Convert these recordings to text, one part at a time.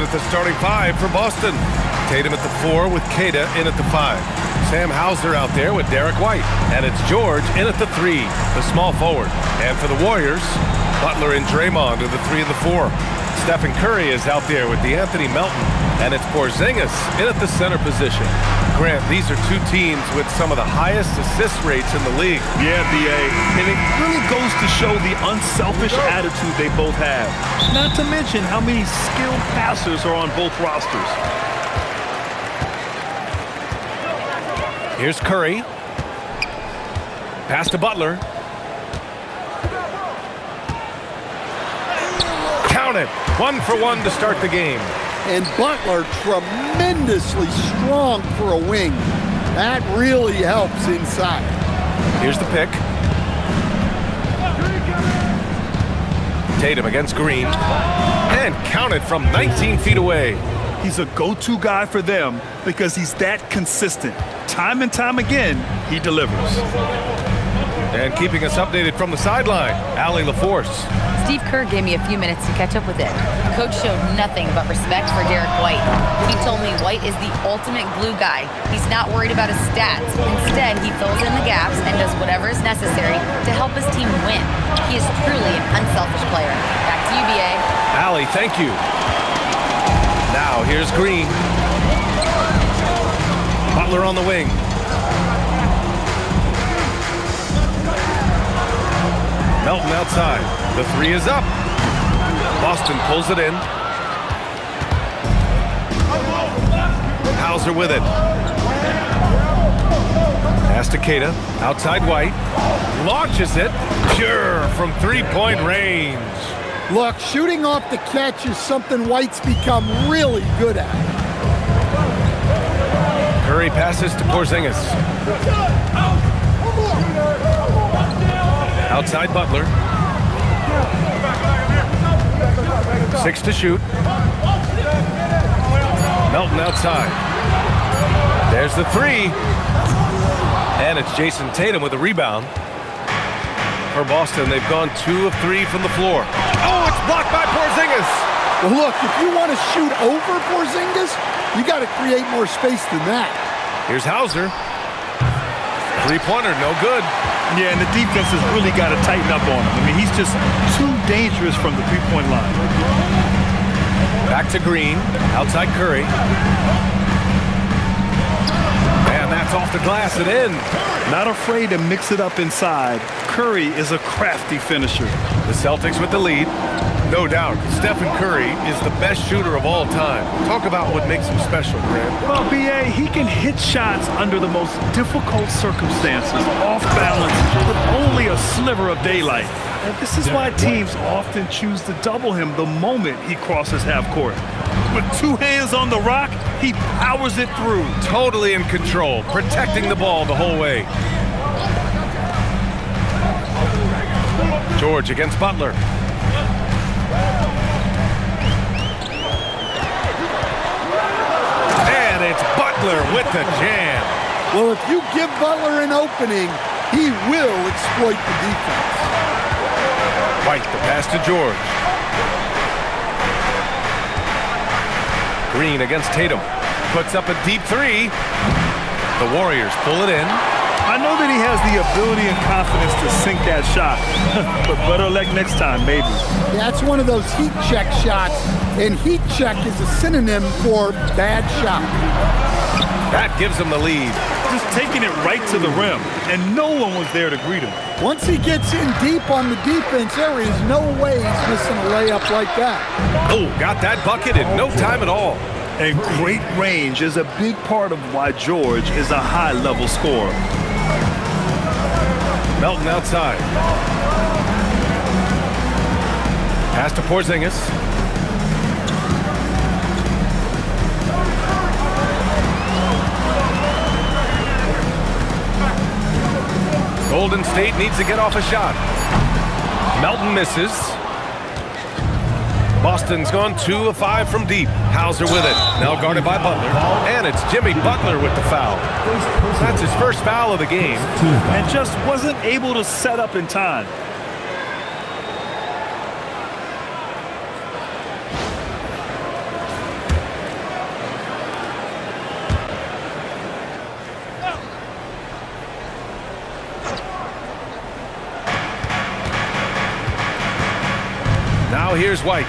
at the starting five for Boston. Tatum at the 4 with Kata in at the 5. Sam Hauser out there with Derek White. And it's George in at the 3, the small forward. And for the Warriors, Butler and Draymond are the 3 and the 4. Stephen Curry is out there with DeAnthony Melton. And it's Porzingis in at the center position. Grant, these are two teams with some of the highest assist rates in the league. Yeah, B.A. And it really goes to show the unselfish attitude they both have. Not to mention how many skilled passers are on both rosters. Here's Curry. Pass to Butler. Count it. 1 for 1 to start the game. And Butler tremendously strong for a wing. That really helps inside. Here's the pick. Tatum against Green. And counted from 19 feet away. He's a go-to guy for them because he's that consistent. Time and time again, he delivers. And keeping us updated from the sideline, Allie LaForce. Steve Kerr gave me a few minutes to catch up with it. Coach showed nothing but respect for Derek White. He told me White is the ultimate glue guy. He's not worried about his stats. Instead, he fills in the gaps and does whatever is necessary to help his team win. He is truly an unselfish player. Back to you, B.A. Allie, thank you. Now here's Green. Butler on the wing. Melton outside. The 3 is up. Boston pulls it in. Hauser with it. Pass to Kata. Outside White. Launches it. Pure from three-point range. Look, shooting off the catch is something White's become really good at. Curry passes to Porzingis. Outside Butler. 6 to shoot. Melton outside. There's the 3. And it's Jason Tatum with a rebound. For Boston, they've gone 2 of 3 from the floor. Oh, it's blocked by Porzingis. Well, look, if you want to shoot over Porzingis, you got to create more space than that. Here's Hauser. Three-pointer, no good. Yeah, and the defense has really got to tighten up on him. I mean, he's just too dangerous from the three-point line. Back to Green. Outside Curry. And that's off the glass and in. Not afraid to mix it up inside. Curry is a crafty finisher. The Celtics with the lead. No doubt, Stephen Curry is the best shooter of all time. Talk about what makes him special, Grant. Well, B.A., he can hit shots under the most difficult circumstances, off balance, with only a sliver of daylight. And this is why teams often choose to double him the moment he crosses half court. With 2 hands on the rock, he powers it through. Totally in control, protecting the ball the whole way. George against Butler. And it's Butler with the jam. Well, if you give Butler an opening, he will exploit the defense. White, the pass to George. Green against Tatum. Puts up a deep 3. The Warriors pull it in. I know that he has the ability and confidence to sink that shot, but better luck next time, maybe. That's one of those heat check shots, and heat check is a synonym for bad shot. That gives him the lead. Just taking it right to the rim, and no one was there to greet him. Once he gets in deep on the defense, there is no way he's missing a layup like that. Oh, got that bucket in no time at all. And great range is a big part of why George is a high-level scorer. Melton outside. Pass to Porzingis. Golden State needs to get off a shot. Melton misses. Boston's gone 2 of 5 from deep. Hauser with it. Now guarded by Butler. And it's Jimmy Butler with the foul. That's his first foul of the game. And just wasn't able to set up in time. Now here's White.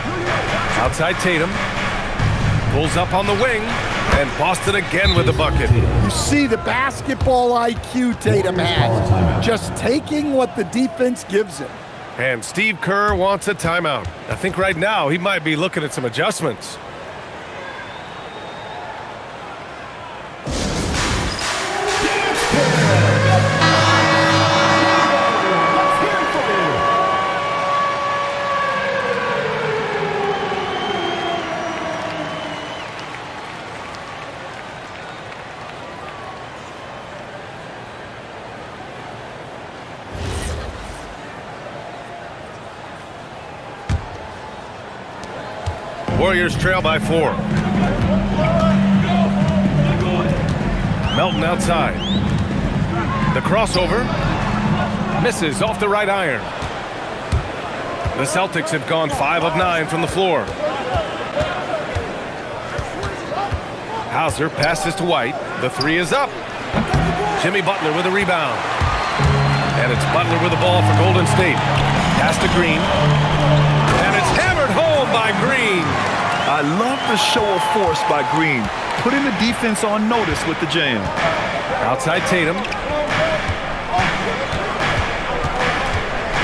Outside Tatum. Pulls up on the wing. And Boston again with the bucket. You see the basketball IQ Tatum has. Just taking what the defense gives him. And Steve Kerr wants a timeout. I think right now he might be looking at some adjustments. Warriors trail by 4. Melton outside. The crossover misses off the right iron. The Celtics have gone 5 of 9 from the floor. Hauser passes to White. The 3 is up. Jimmy Butler with a rebound. And it's Butler with the ball for Golden State. Pass to Green. And it's hammered home by Green. I love the show of force by Green, putting the defense on notice with the jam. Outside Tatum.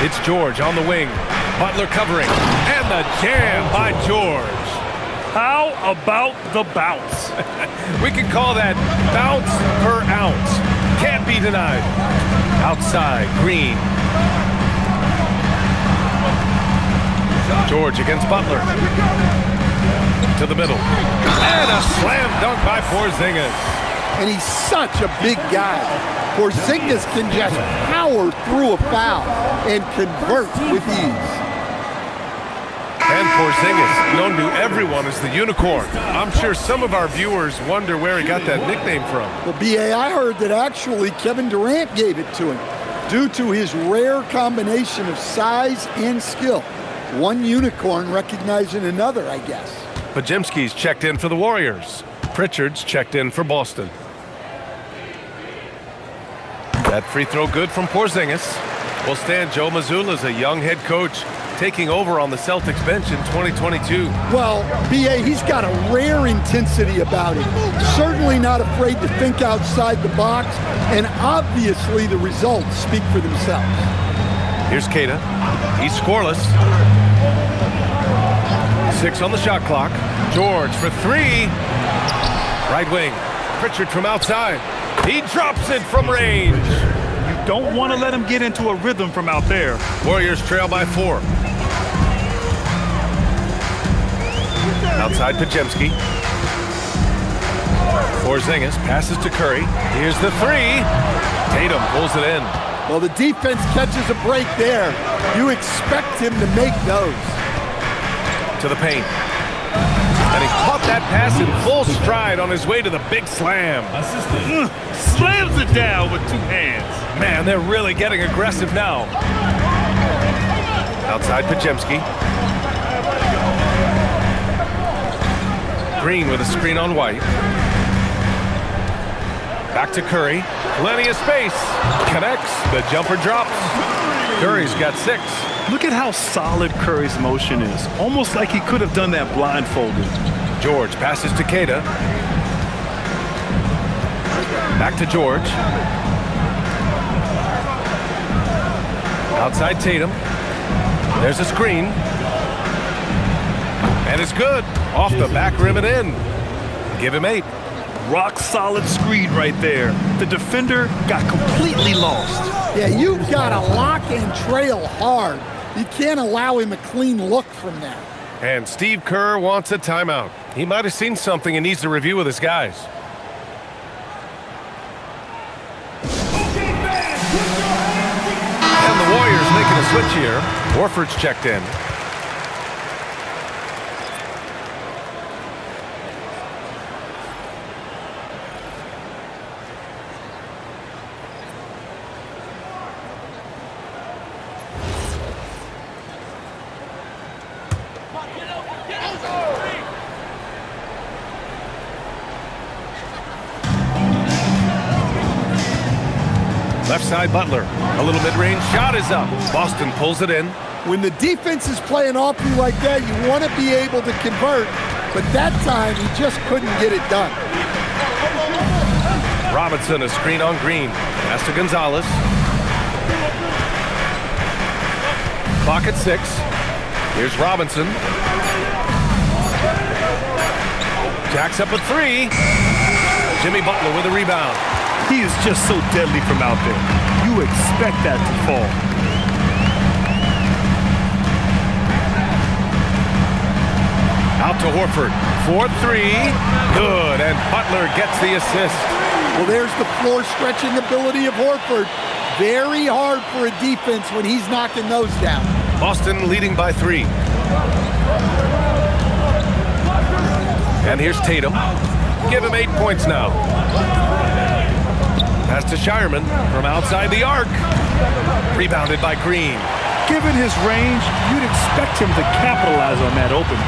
It's George on the wing. Butler covering. And the jam by George. How about the bounce? We can call that bounce per ounce. Can't be denied. Outside Green. George against Butler. To the middle. And a slam dunk by Porzingis. And he's such a big guy. Porzingis can just power through a foul and convert with ease. And Porzingis, known to everyone as the unicorn. I'm sure some of our viewers wonder where he got that nickname from. Well, B.A., I heard that actually Kevin Durant gave it to him due to his rare combination of size and skill. One unicorn recognizing another, I guess. Podziemski's checked in for the Warriors. Pritchard's checked in for Boston. That free throw good from Porzingis. Will stand Joe Mazzulla's a young head coach taking over on the Celtics bench in 2022. Well, B.A., he's got a rare intensity about him. Certainly not afraid to think outside the box, and obviously the results speak for themselves. Here's Keita. He's scoreless. 6 on the shot clock. George for 3. Right wing. Pritchard from outside. He drops it from range. You don't want to let him get into a rhythm from out there. Warriors trail by 4. Outside Podziemski. Porzingis passes to Curry. Here's the 3. Tatum pulls it in. Well, the defense catches a break there. You expect him to make those. To the paint. And he caught that pass in full stride on his way to the big slam. Slams it down with 2 hands. Man, they're really getting aggressive now. Outside Podziemski. Green with a screen on White. Back to Curry. Plenty of space. Connects. The jumper drops. Curry's got 6. Look at how solid Curry's motion is. Almost like he could have done that blindfolded. George passes to Keita. Back to George. Outside Tatum. There's a screen. And it's good. Off the back rim and in. Give him 8. Rock solid screen right there. The defender got completely lost. Yeah, you've got to lock and trail hard. You can't allow him a clean look from that. And Steve Kerr wants a timeout. He might have seen something and needs to review with his guys. And the Warriors making a switch here. Horford's checked in. Left side Butler. A little mid-range shot is up. Boston pulls it in. When the defense is playing off you like that, you want to be able to convert, but that time he just couldn't get it done. Robinson, a screen on Green. Pass to Gonzalez. Clock at 6. Here's Robinson. Jacks up a 3. Jimmy Butler with a rebound. He is just so deadly from out there. You expect that to fall. Out to Horford. 4-3. Good. And Butler gets the assist. Well, there's the floor stretching ability of Horford. Very hard for a defense when he's knocking those down. Boston leading by 3. And here's Tatum. Give him 8 points now. Pass to Shireman from outside the arc. Rebounded by Green. Given his range, you'd expect him to capitalize on that opening.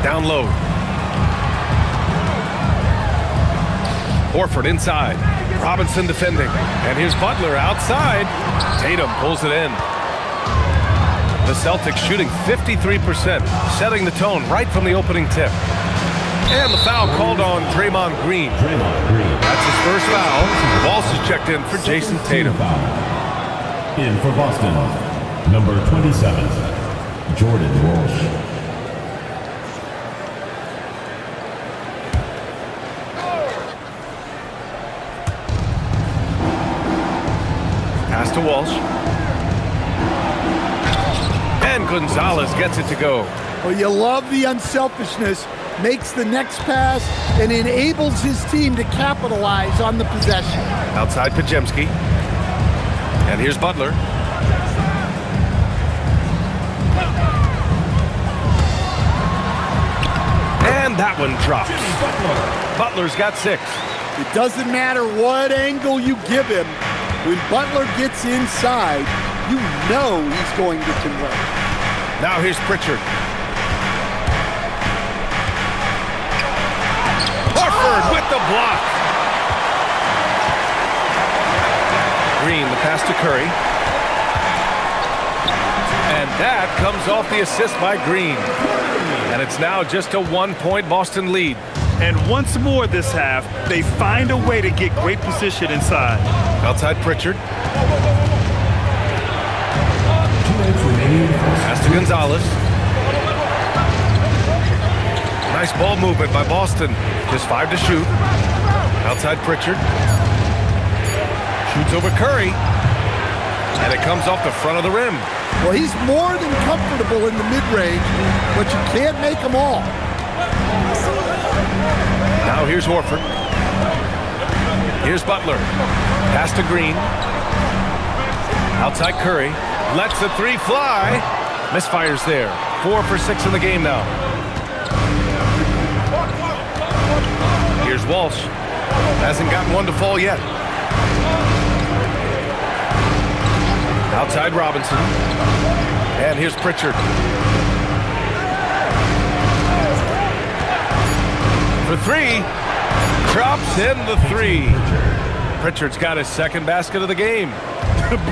Down low. Horford inside. Robinson defending. And here's Butler outside. Tatum pulls it in. The Celtics shooting 53%, setting the tone right from the opening tip. And the foul called on Draymond Green. That's his first foul. Walsh is checked in for Jason Tatum. In for Boston, number 27, Jordan Walsh. Pass to Walsh. And Gonzalez gets it to go. Well, you love the unselfishness, makes the next pass, and enables his team to capitalize on the possession. Outside Pajemski. And here's Butler. And that one drops. Butler's got 6. It doesn't matter what angle you give him. When Butler gets inside, you know he's going to convert. Now here's Pritchard. Horford with the block. Green, the pass to Curry. And that comes off the assist by Green. And it's now just a 1-point Boston lead. And once more this half, they find a way to get great position inside. Outside Pritchard. Pass to Gonzalez. Nice ball movement by Boston. Just 5 to shoot. Outside Pritchard. Shoots over Curry. And it comes off the front of the rim. Well, he's more than comfortable in the mid-range, but you can't make them all. Now here's Horford. Here's Butler. Pass to Green. Outside Curry. Lets the 3 fly. Misfires there. 4 for 6 in the game now. Here's Walsh. Hasn't gotten one to fall yet. Outside Robinson. And here's Pritchard. For 3. Drops in the 3. Pritchard's got his second basket of the game.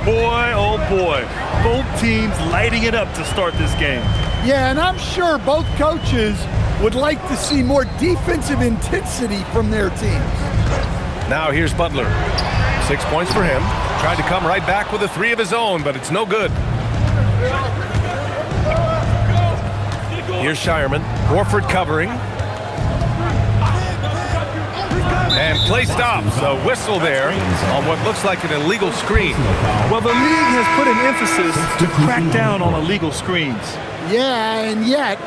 Boy, oh boy. Both teams lighting it up to start this game. Yeah, and I'm sure both coaches would like to see more defensive intensity from their teams. Now here's Butler. 6 points for him. Tried to come right back with a 3 of his own, but it's no good. Here's Shireman. Horford covering. And play stops. A whistle there on what looks like an illegal screen. Well, the league has put an emphasis to crack down on illegal screens. Yeah, and yet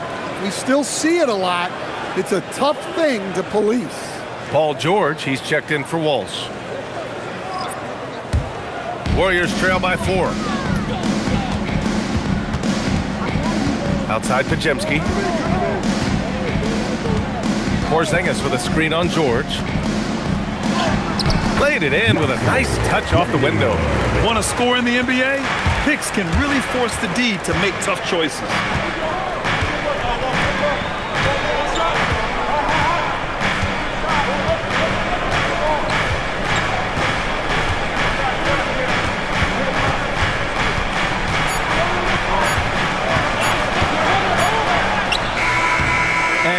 we still see it a lot. It's a tough thing to police. Paul George, he's checked in for Walsh. Warriors trail by 4. Outside Pajemski. Porzingis with a screen on George. Played it in with a nice touch off the window. Want to score in the NBA? Picks can really force the D to make tough choices.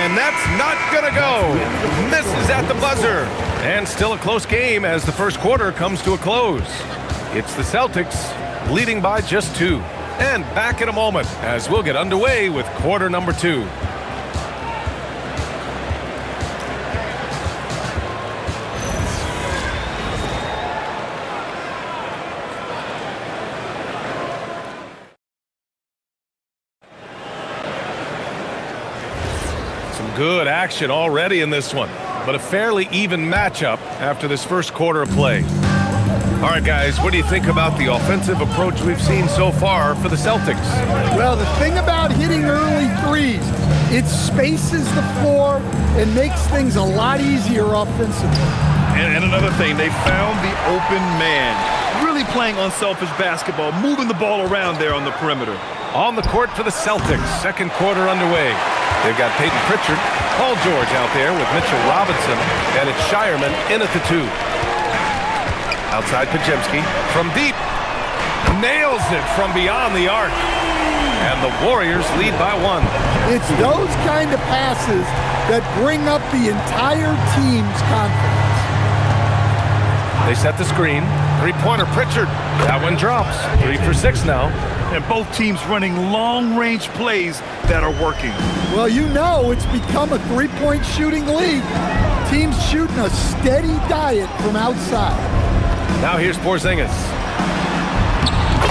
And that's not gonna go. Misses at the buzzer. And still a close game as the first quarter comes to a close. It's the Celtics leading by just 2. And back in a moment as we'll get underway with quarter number 2. Some good action already in this one, but a fairly even matchup after this first quarter of play. All right, guys, what do you think about the offensive approach we've seen so far for the Celtics? Well, the thing about hitting early threes, it spaces the floor and makes things a lot easier offensively. And another thing, they found the open man. Really playing unselfish basketball, moving the ball around there on the perimeter. On the court for the Celtics, second quarter underway. They've got Peyton Pritchard, Paul George out there with Mitchell Robinson, and it's Shireman in at the 2. Outside Pajemski from deep. Nails it from beyond the arc. And the Warriors lead by 1. It's those kind of passes that bring up the entire team's confidence. They set the screen. Three-pointer Pritchard. That one drops. 3 for 6 now. And both teams running long-range plays that are working. Well, you know it's become a three-point shooting league. Teams shooting a steady diet from outside. Now here's Porzingis.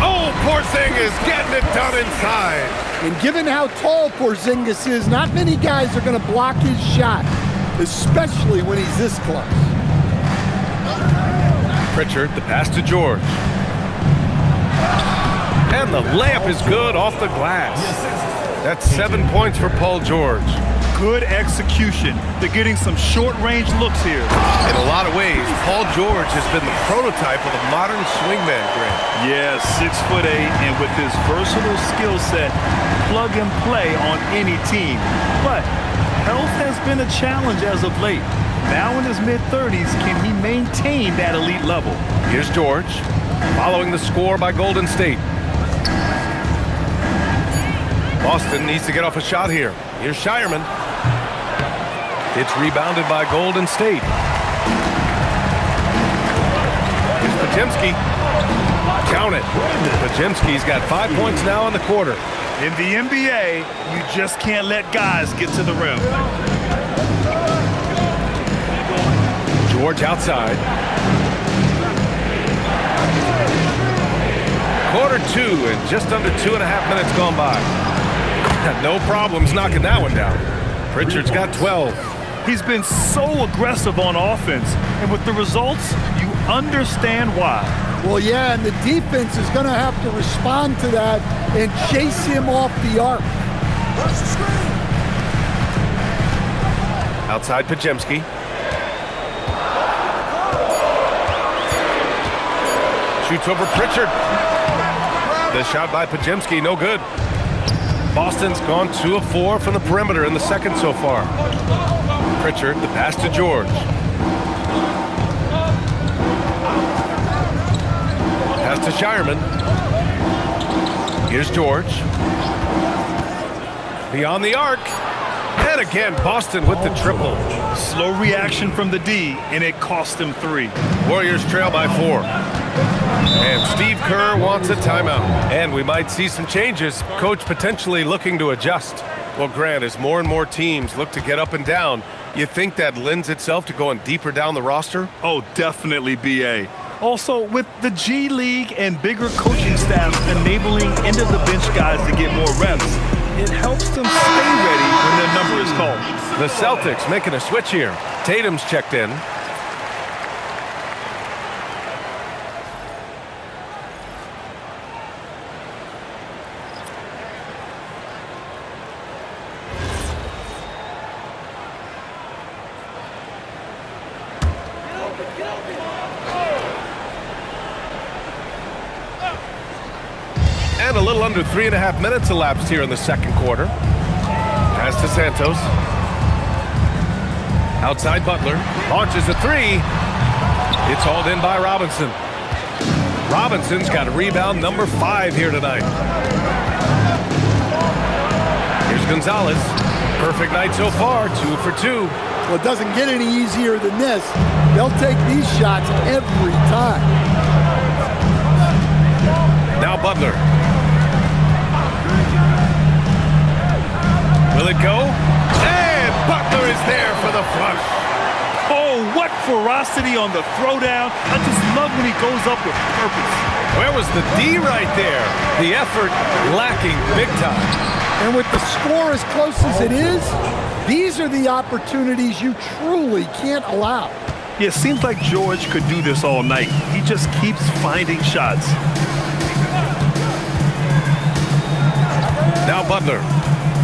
Oh, Porzingis getting it done inside. And given how tall Porzingis is, not many guys are going to block his shot, especially when he's this close. Pritchard, the pass to George. And the layup is good off the glass. That's 7 points for Paul George. Good execution. They're getting some short-range looks here. In a lot of ways, Paul George has been the prototype of a modern swingman, Grant. Yeah, 6'8", and with his versatile skill set, plug and play on any team. But health has been a challenge as of late. Now in his mid-30s, can he maintain that elite level? Here's George, following the score by Golden State. Boston needs to get off a shot here. Here's Shireman. It's rebounded by Golden State. Here's Pajemski. Count it. Pajemski's got 5 points now in the quarter. In the NBA, you just can't let guys get to the rim. George outside. Quarter 2 and just under 2.5 minutes gone by. No problems knocking that one down. Pritchard's got 12. He's been so aggressive on offense, and with the results, you understand why. Well, yeah, and the defense is going to have to respond to that and chase him off the arc. Outside Pajemski. Shoots over Pritchard. The shot by Pajemski, no good. Boston's gone 2 of 4 from the perimeter in the second so far. Pritchard, the pass to George. Pass to Shireman. Here's George. Beyond the arc. And again, Boston with the triple. Slow reaction from the D, and it cost him 3. Warriors trail by 4. And Steve Kerr wants a timeout. And we might see some changes. Coach potentially looking to adjust. Well, Grant, as more and more teams look to get up and down, you think that lends itself to going deeper down the roster? Oh, definitely, B.A. Also, with the G League and bigger coaching staffs enabling end-of-the-bench guys to get more reps, it helps them stay ready when their number is called. The Celtics making a switch here. Tatum's checked in. And a little under 3.5 minutes elapsed here in the second quarter. Pass to Santos. Outside Butler. Launches a 3. It's hauled in by Robinson. Robinson's got a rebound number 5 here tonight. Here's Gonzalez. Perfect night so far, 2 for 2. Well, it doesn't get any easier than this. They'll take these shots every time. Now Butler. Will it go? And Butler is there for the flush. Oh, what ferocity on the throwdown. I just love when he goes up with purpose. Where was the D right there? The effort lacking big time. And with the score as close as it is, these are the opportunities you truly can't allow. Yeah, it seems like George could do this all night. He just keeps finding shots. Now Butler.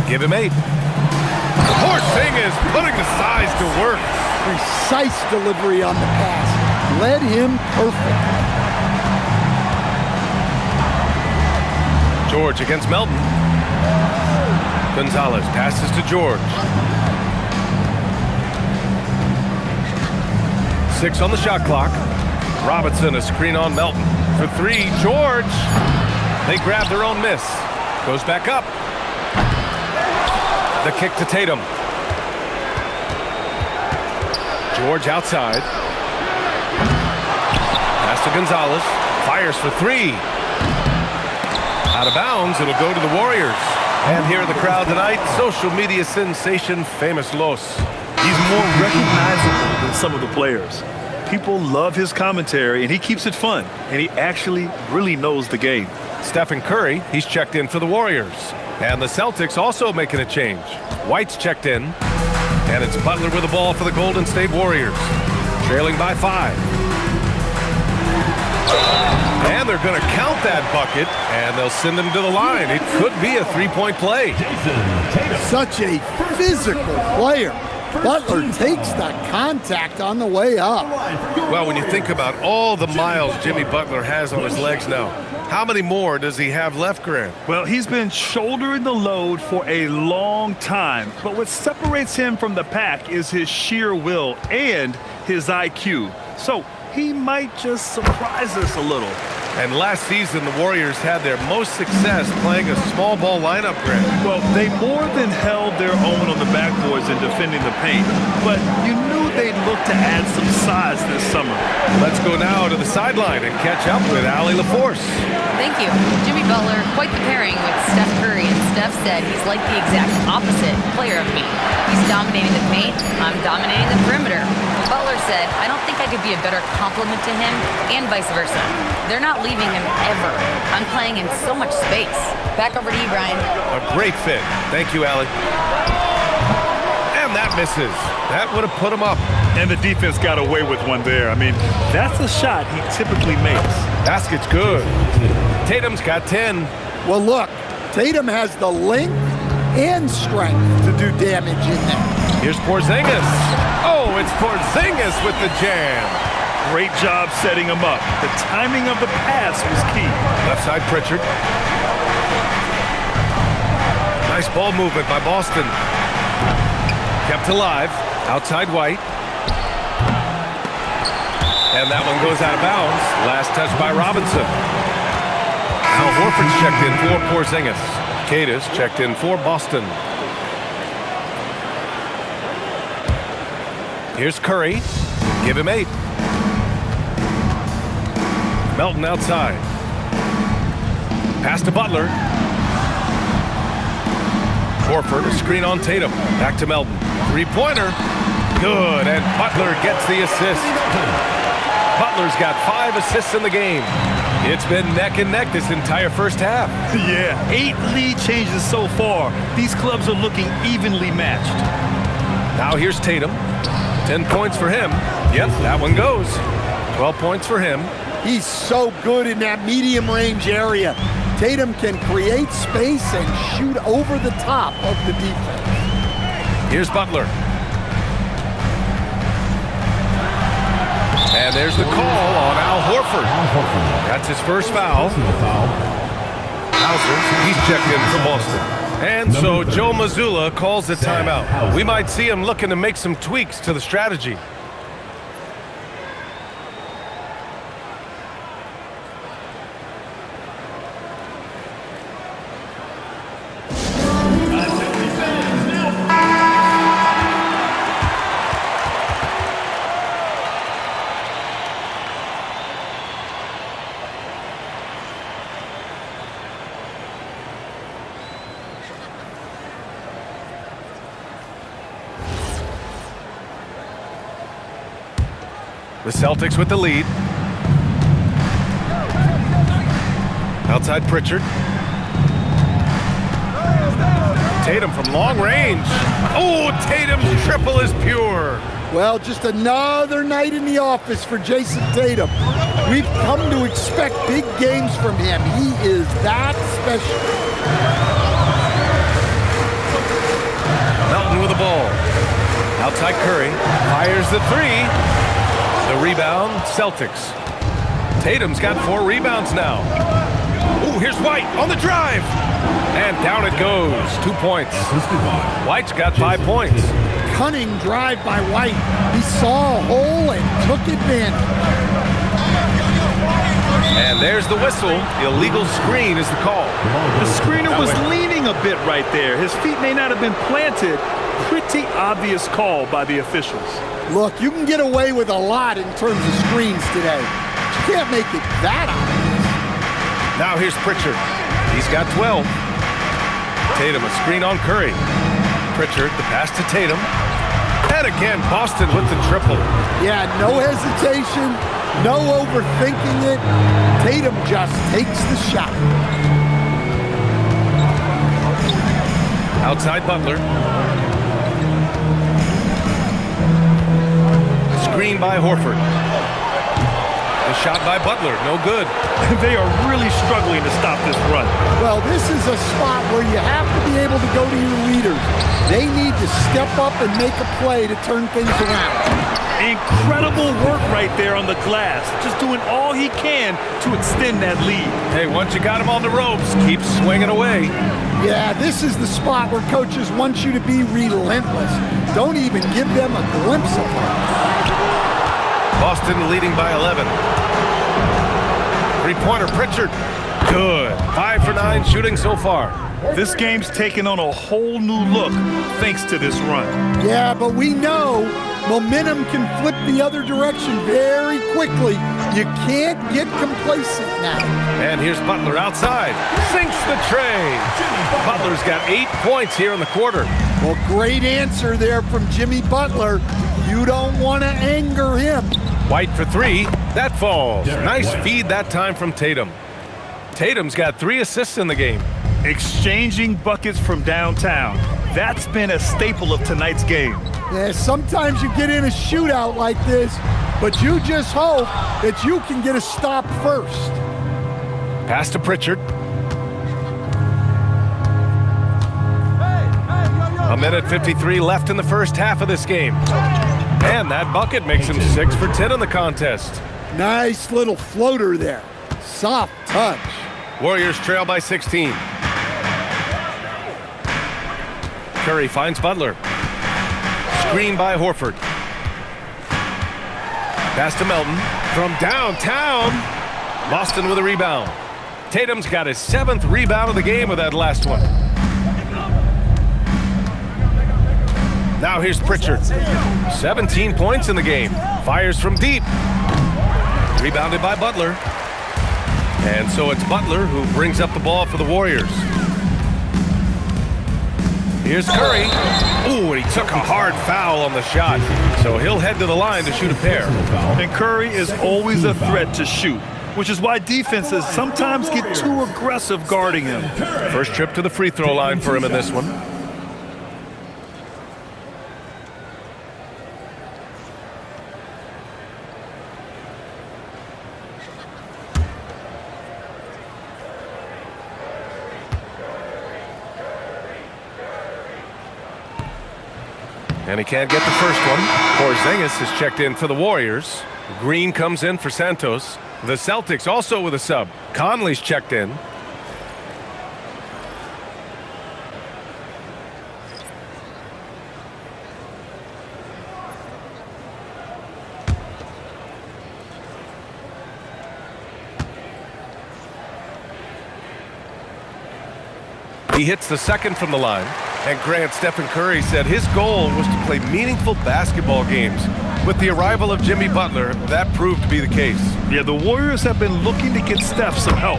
Give him 8. The poor thing is putting the size to work. Precise delivery on the pass. Led him perfect. George against Melton. Gonzalez passes to George. 6 on the shot clock. Robinson a screen on Melton. For 3, George. They grab their own miss. Goes back up. The kick to Tatum. George outside. Pass to Gonzalez. Fires for 3. Out of bounds, it'll go to the Warriors. And here in the crowd tonight, social media sensation Famous Los. He's more recognizable than some of the players. People love his commentary, and he keeps it fun. And he actually really knows the game. Stephen Curry, he's checked in for the Warriors. And the Celtics also making a change. White's checked in. And it's Butler with the ball for the Golden State Warriors. Trailing by 5. And they're going to count that bucket, and they'll send him to the line. It could be a 3-point play. Such a physical player. Butler takes the contact on the way up. Well, when you think about all the miles Jimmy Butler has on his legs now, how many more does he have left, Grant? Well, he's been shouldering the load for a long time, but what separates him from the pack is his sheer will and his IQ. So he might just surprise us a little. And last season, the Warriors had their most success playing a small ball lineup, Grant. Well, they more than held their own on the backboards in defending the paint, but you knew they'd look to add some size this summer. Let's go now to the sideline and catch up with Allie LaForce. Thank you. Jimmy Butler, quite the pairing with Steph Curry, and Steph said he's like the exact opposite player of me. He's dominating the paint, I'm dominating the perimeter. Butler said, I don't think I could be a better complement to him, and vice versa. They're not leaving him ever. I'm playing in so much space. Back over to you, Brian. A great fit. Thank you, Allie. And that misses. That would have put him up. And the defense got away with one there. I mean, that's a shot he typically makes. Basket's good. Tatum's got 10. Well, look, Tatum has the length and strength to do damage in there. Here's Porzingis. Oh, it's Porzingis with the jam. Great job setting him up. The timing of the pass was key. Left side Pritchard. Nice ball movement by Boston. Kept alive. Outside White. And that one goes out of bounds. Last touch by Robinson. Al Horford's checked in for Porzingis. Cada's checked in for Boston. Here's Curry. Give him 8. Melton outside. Pass to Butler. Horford, a screen on Tatum. Back to Melton. 3-pointer. Good, and Butler gets the assist. Butler's got 5 assists in the game. It's been neck and neck this entire first half. Yeah, 8 lead changes so far. These clubs are looking evenly matched. Now here's Tatum. 10 points for him. Yep, that one goes. 12 points for him. He's so good in that medium range area. Tatum can create space and shoot over the top of the defense. Here's Butler. And there's the call on Al Horford. That's his first foul. Hauser, he's checked in for Boston. And so Joe Mazzulla calls the timeout. We might see him looking to make some tweaks to the strategy. The Celtics with the lead. Outside Pritchard. Tatum from long range. Oh, Tatum's triple is pure. Well, just another night in the office for Jason Tatum. We've come to expect big games from him. He is that special. Melton with the ball. Outside Curry. Fires the three. The rebound, Celtics. Tatum's got 4 rebounds now. Ooh, here's White on the drive. And down it goes. 2 points. White's got 5 points. Cunning drive by White. He saw a hole and took advantage. And there's the whistle. Illegal screen is the call. The screener was leaning a bit right there. His feet may not have been planted. Pretty obvious call by the officials. Look, you can get away with a lot in terms of screens today. You can't make it that obvious. Now here's Pritchard. He's got 12. Tatum a screen on Curry. Pritchard, the pass to Tatum. And again, Boston with the triple. Yeah, no hesitation, no overthinking it. Tatum just takes the shot. Outside Butler. Screen by Horford. The shot by Butler, no good. They are really struggling to stop this run. Well, this is a spot where you have to be able to go to your leaders. They need to step up and make a play to turn things around. Incredible work right there on the glass. Just doing all he can to extend that lead. Hey, once you got him on the ropes, keep swinging away. Yeah, this is the spot where coaches want you to be relentless. Don't even give them a glimpse of it. Boston leading by 11. Three-pointer, Pritchard. Good. 5 for 9 shooting so far. This game's taken on a whole new look thanks to this run. Yeah, but we know momentum can flip the other direction very quickly. You can't get complacent now. And here's Butler outside. Sinks the tray. Butler's got 8 points here in the quarter. Well, great answer there from Jimmy Butler. You don't want to anger him. White for 3. That falls. Nice feed that time from Tatum. Tatum's got 3 assists in the game. Exchanging buckets from downtown. That's been a staple of tonight's game. Yeah, sometimes you get in a shootout like this, but you just hope that you can get a stop first. Pass to Pritchard. A minute 53 left in the first half of this game. And that bucket makes him 6 for 10 in the contest. Nice little floater there. Soft touch. Warriors trail by 16. Curry finds Butler. Screen by Horford. Pass to Melton. From downtown. Boston with a rebound. Tatum's got his 7th rebound of the game with that last one. Now here's Pritchard. 17 points in the game. Fires from deep. Rebounded by Butler. And so it's Butler who brings up the ball for the Warriors. Here's Curry. Ooh, and he took a hard foul on the shot. So he'll head to the line to shoot a pair. And Curry is always a threat to shoot, which is why defenses sometimes get too aggressive guarding him. First trip to the free throw line for him in this one. And he can't get the first one. Porzingis has checked in for the Warriors. Green comes in for Santos. The Celtics also with a sub. Conley's checked in. He hits the second from the line. And Grant, Stephen Curry said his goal was to play meaningful basketball games. With the arrival of Jimmy Butler, that proved to be the case. Yeah, the Warriors have been looking to get Steph some help.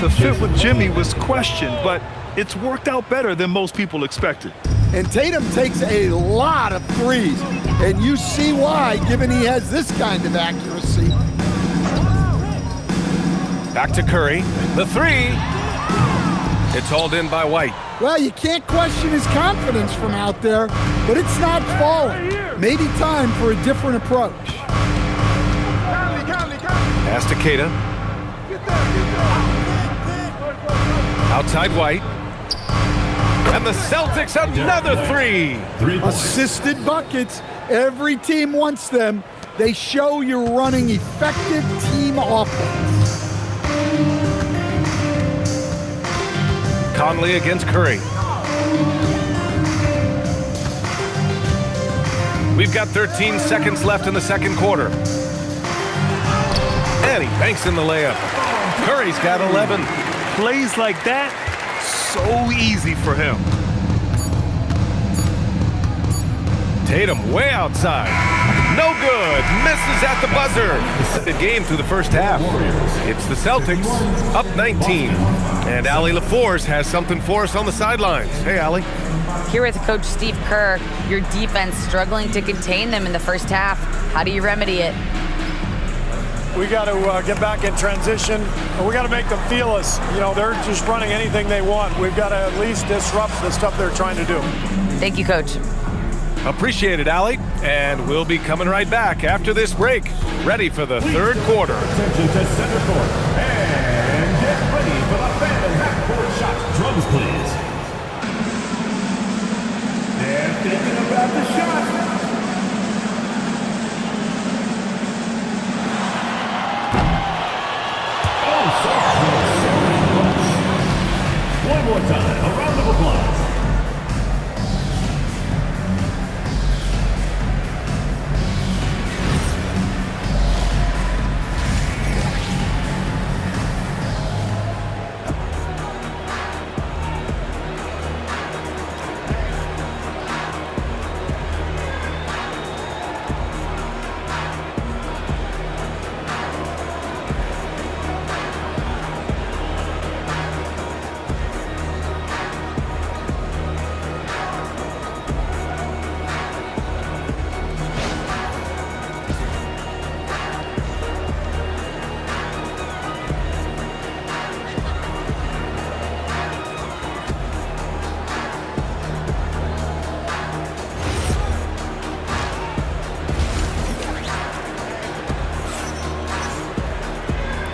The fit with Jimmy was questioned, but it's worked out better than most people expected. And Tatum takes a lot of threes. And you see why, given he has this kind of accuracy. Back to Curry. The three. It's hauled in by White. Well, you can't question his confidence from out there, but it's not falling. Maybe time for a different approach. Pass to Keita. Outside White. And the Celtics another three. Assisted buckets. Every team wants them. They show you're running effective team offense. Conley against Curry. We've got 13 seconds left in the second quarter. And he banks in the layup. Curry's got 11. Plays like that, so easy for him. Tatum way outside. No good. Misses at the buzzer. The game through the first half. It's the Celtics up 19. And Allie LaForce has something for us on the sidelines. Hey, Allie. Here with Coach Steve Kerr, your defense struggling to contain them in the first half. How do you remedy it? We got to get back in transition, and we got to make them feel us. You know, they're just running anything they want. We've got to at least disrupt the stuff they're trying to do. Thank you, Coach. Appreciate it, Allie. And we'll be coming right back after this break. Ready for the third quarter. Attention to center court. And get ready for the Phantom half-court shot. Drums, please. They're thinking about the shot. One more time, a round of applause.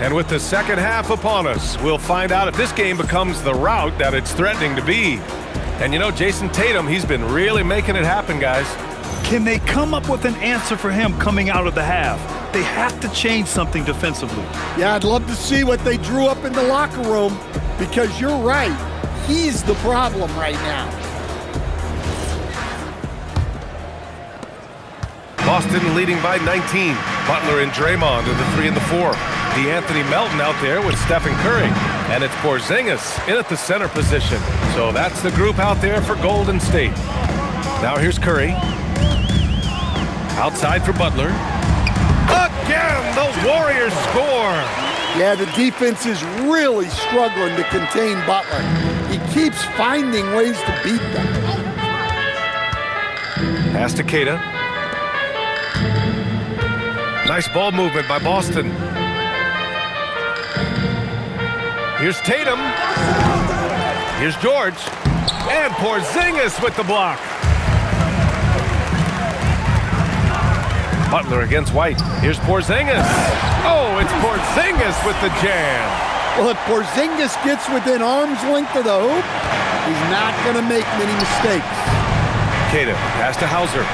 And with the second half upon us, we'll find out if this game becomes the rout that it's threatening to be. And you know, Jason Tatum, he's been really making it happen, guys. Can they come up with an answer for him coming out of the half? They have to change something defensively. Yeah, I'd love to see what they drew up in the locker room, because you're right. He's the problem right now. Boston leading by 19. Butler and Draymond are the 3 and the 4. DeAnthony Melton out there with Stephen Curry. And it's Porzingis in at the center position. So that's the group out there for Golden State. Now here's Curry. Outside for Butler. Again, the Warriors score. Yeah, the defense is really struggling to contain Butler. He keeps finding ways to beat them. Pass to Keita. Nice ball movement by Boston. Here's Tatum. Here's George. And Porzingis with the block. Butler against White. Here's Porzingis. Oh, it's Porzingis with the jam. Well, if Porzingis gets within arm's length of the hoop, he's not going to make many mistakes. Keita, pass to Hauser.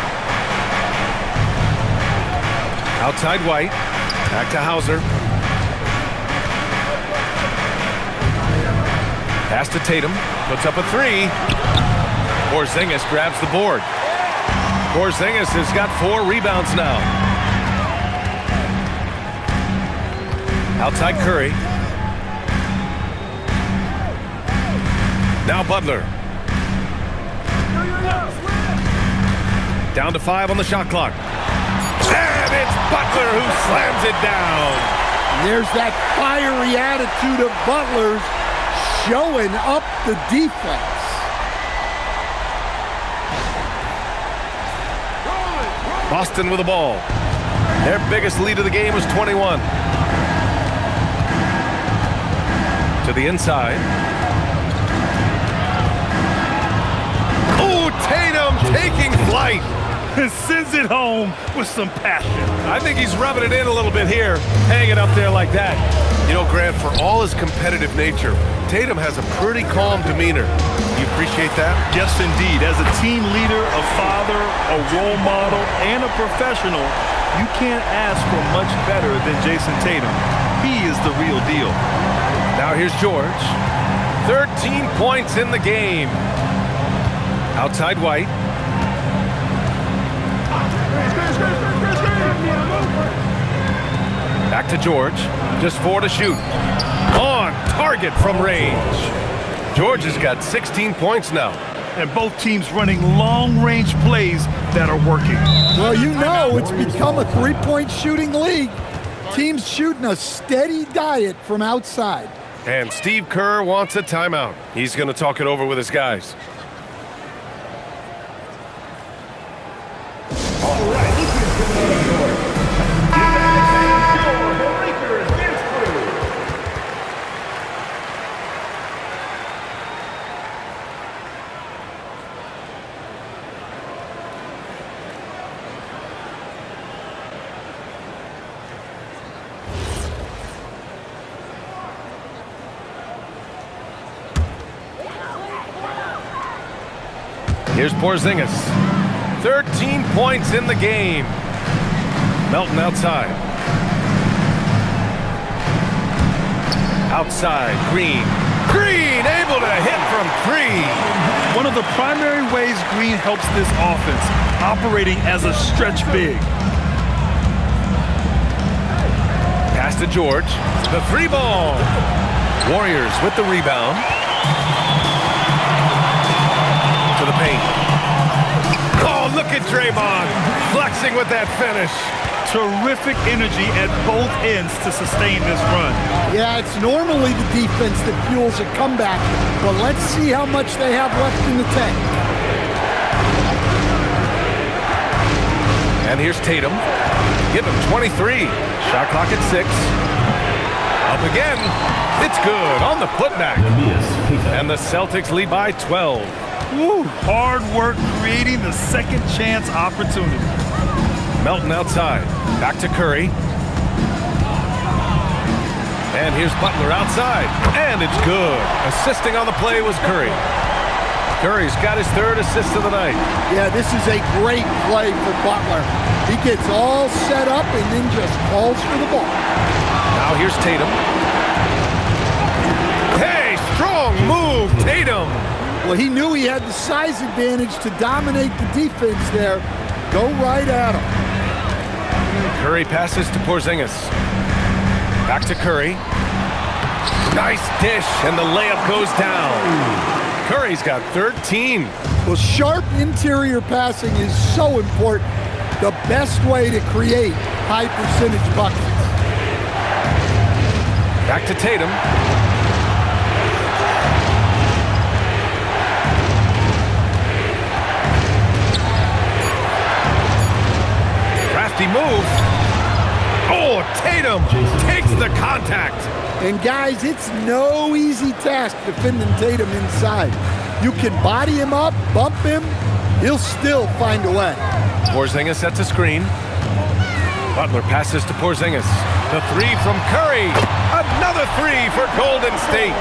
Outside White. Back to Hauser. Pass to Tatum. Puts up a 3. Porzingis grabs the board. Porzingis has got 4 rebounds now. Outside Curry. Now Butler. Down to 5 on the shot clock. And it's Butler who slams it down. There's that fiery attitude of Butler's showing up the defense. Boston with the ball. Their biggest lead of the game was 21. To the inside. Oh, Tatum taking flight. And sends it home with some passion. I think he's rubbing it in a little bit here, hanging up there like that. You know, Grant, for all his competitive nature, Tatum has a pretty calm demeanor. You appreciate that? Yes, indeed. As a team leader, a father, a role model, and a professional, you can't ask for much better than Jason Tatum. He is the real deal. Now here's George. 13 points in the game. Outside White. Back to George. Just 4 to shoot. On target from range. George has got 16 points now. And both teams running long-range plays that are working. Well, you know it's become a three-point shooting league. Teams shooting a steady diet from outside. And Steve Kerr wants a timeout. He's going to talk it over with his guys. All right, this is going to be your Lakers dance crew. Here's Porzingis. 13 points in the game. Melton outside. Outside, Green. Green able to hit from 3. One of the primary ways Green helps this offense, operating as a stretch big. Pass to George. The 3 ball. Warriors with the rebound. To the paint. Oh, look at Draymond flexing with that finish. Terrific energy at both ends to sustain this run. Yeah, it's normally the defense that fuels a comeback, but let's see how much they have left in the tank. And here's Tatum. Give him 23. Shot clock at 6. Up again. It's good on the putback. And the Celtics lead by 12. Woo, hard work creating the second chance opportunity. Melton outside. Back to Curry. And here's Butler outside. And it's good. Assisting on the play was Curry. Curry's got his 3rd assist of the night. Yeah, this is a great play for Butler. He gets all set up and then just calls for the ball. Now here's Tatum. Hey, strong move, Tatum. Well, he knew he had the size advantage to dominate the defense there. Go right at him. Curry passes to Porzingis. Back to Curry. Nice dish, and the layup goes down. Curry's got 13. Well, sharp interior passing is so important. The best way to create high percentage buckets. Back to Tatum. Crafty move. Oh, Tatum takes the contact. And guys, it's no easy task defending Tatum inside. You can body him up, bump him, he'll still find a way. Porzingis sets a screen. Butler passes to Porzingis. The 3 from Curry. Another 3 for Golden State.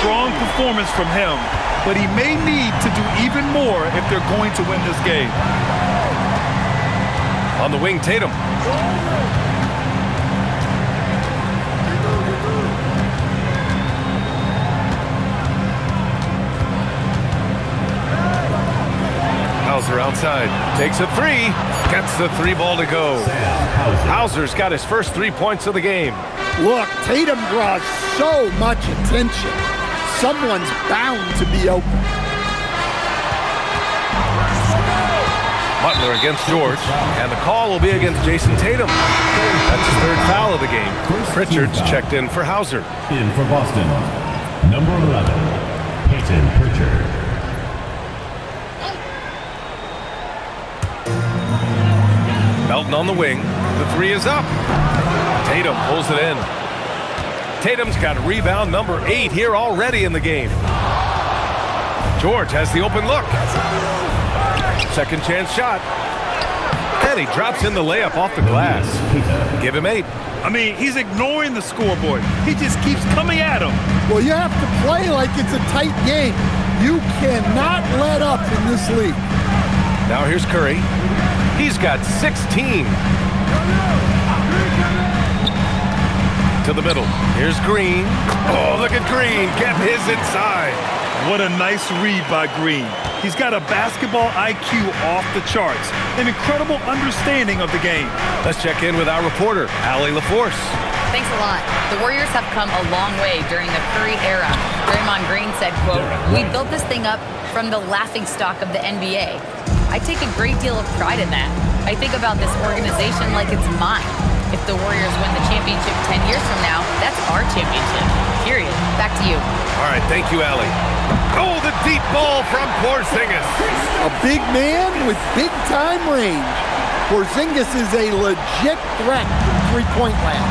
Strong performance from him, but he may need to do even more if they're going to win this game. On the wing, Tatum. Hauser outside. Takes a 3. Gets the 3 ball to go. Hauser's got his first 3 points of the game. Look, Tatum draws so much attention. Someone's bound to be open. Butler against George, and the call will be against Jason Tatum. That's his 3rd foul of the game. Pritchard's checked in for Hauser. In for Boston, number 11, Peyton Pritchard. Melton on the wing. The three is up. Tatum pulls it in. Tatum's got rebound number 8 here already in the game. George has the open look. Second chance shot. And he drops in the layup off the glass. Give him 8. I mean, he's ignoring the scoreboard. He just keeps coming at him. Well, you have to play like it's a tight game. You cannot let up in this league. Now here's Curry. He's got 16. To the middle. Here's Green. Oh, look at Green. Get his inside. What a nice read by Green. He's got a basketball IQ off the charts. An incredible understanding of the game. Let's check in with our reporter, Allie LaForce. Thanks a lot. The Warriors have come a long way during the Curry era. Draymond Green said, quote, "We built this thing up from the laughingstock of the NBA. I take a great deal of pride in that. I think about this organization like it's mine. If the Warriors win the championship 10 years from now, that's our championship. Period." Back to you. All right, thank you, Allie. Oh, the deep ball from Porzingis. A big man with big-time range. Porzingis is a legit threat from three-point land.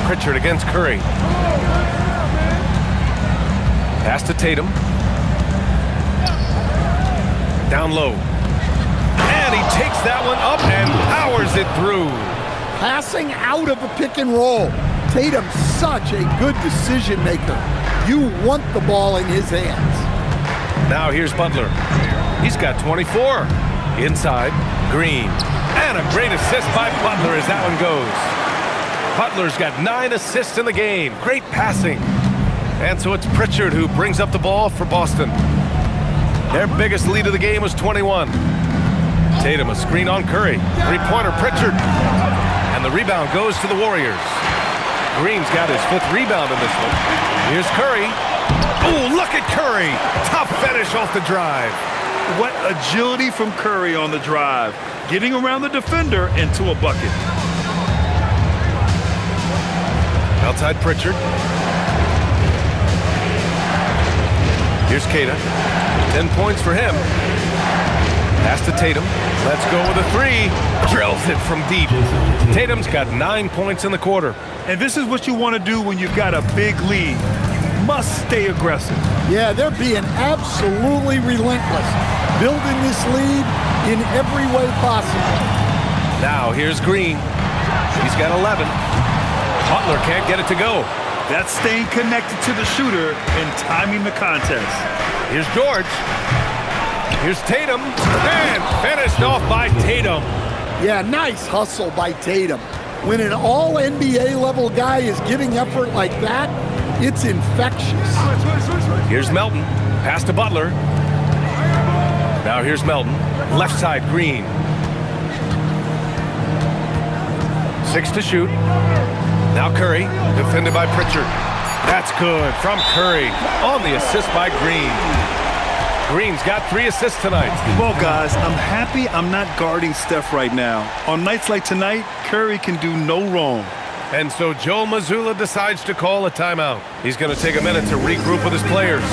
Pritchard against Curry. Pass to Tatum. Down low. And he takes that one up and powers it through. Passing out of a pick and roll. Tatum's such a good decision maker. You want the ball in his hands. Now here's Butler. He's got 24. Inside, Green. And a great assist by Butler as that one goes. Butler's got 9 assists in the game. Great passing. And so it's Pritchard who brings up the ball for Boston. Their biggest lead of the game was 21. Tatum, a screen on Curry. Three-pointer, Pritchard. And the rebound goes to the Warriors. Green's got his 5th rebound in this one. Here's Curry. Oh, look at Curry. Tough finish off the drive. What agility from Curry on the drive. Getting around the defender into a bucket. Outside Pritchard. Here's Keita. 10 points for him. Pass to Tatum. Let's go with a 3. Drills it from deep. Tatum's got 9 points in the quarter. And this is what you want to do when you've got a big lead. You must stay aggressive. Yeah, they're being absolutely relentless. Building this lead in every way possible. Now here's Green. He's got 11. Butler can't get it to go. That's staying connected to the shooter and timing the contest. Here's George. Here's Tatum. And finished off by Tatum. Yeah, nice hustle by Tatum. When an all-NBA level guy is giving effort like that, it's infectious. Here's Melton. Pass to Butler. Now here's Melton. Left side, Green. 6 to shoot. Now Curry, defended by Pritchard. That's good from Curry on the assist by Green. Green's got 3 assists tonight. Well, guys, I'm happy I'm not guarding Steph right now. On nights like tonight, Curry can do no wrong. And so Joe Mazzulla decides to call a timeout. He's going to take a minute to regroup with his players.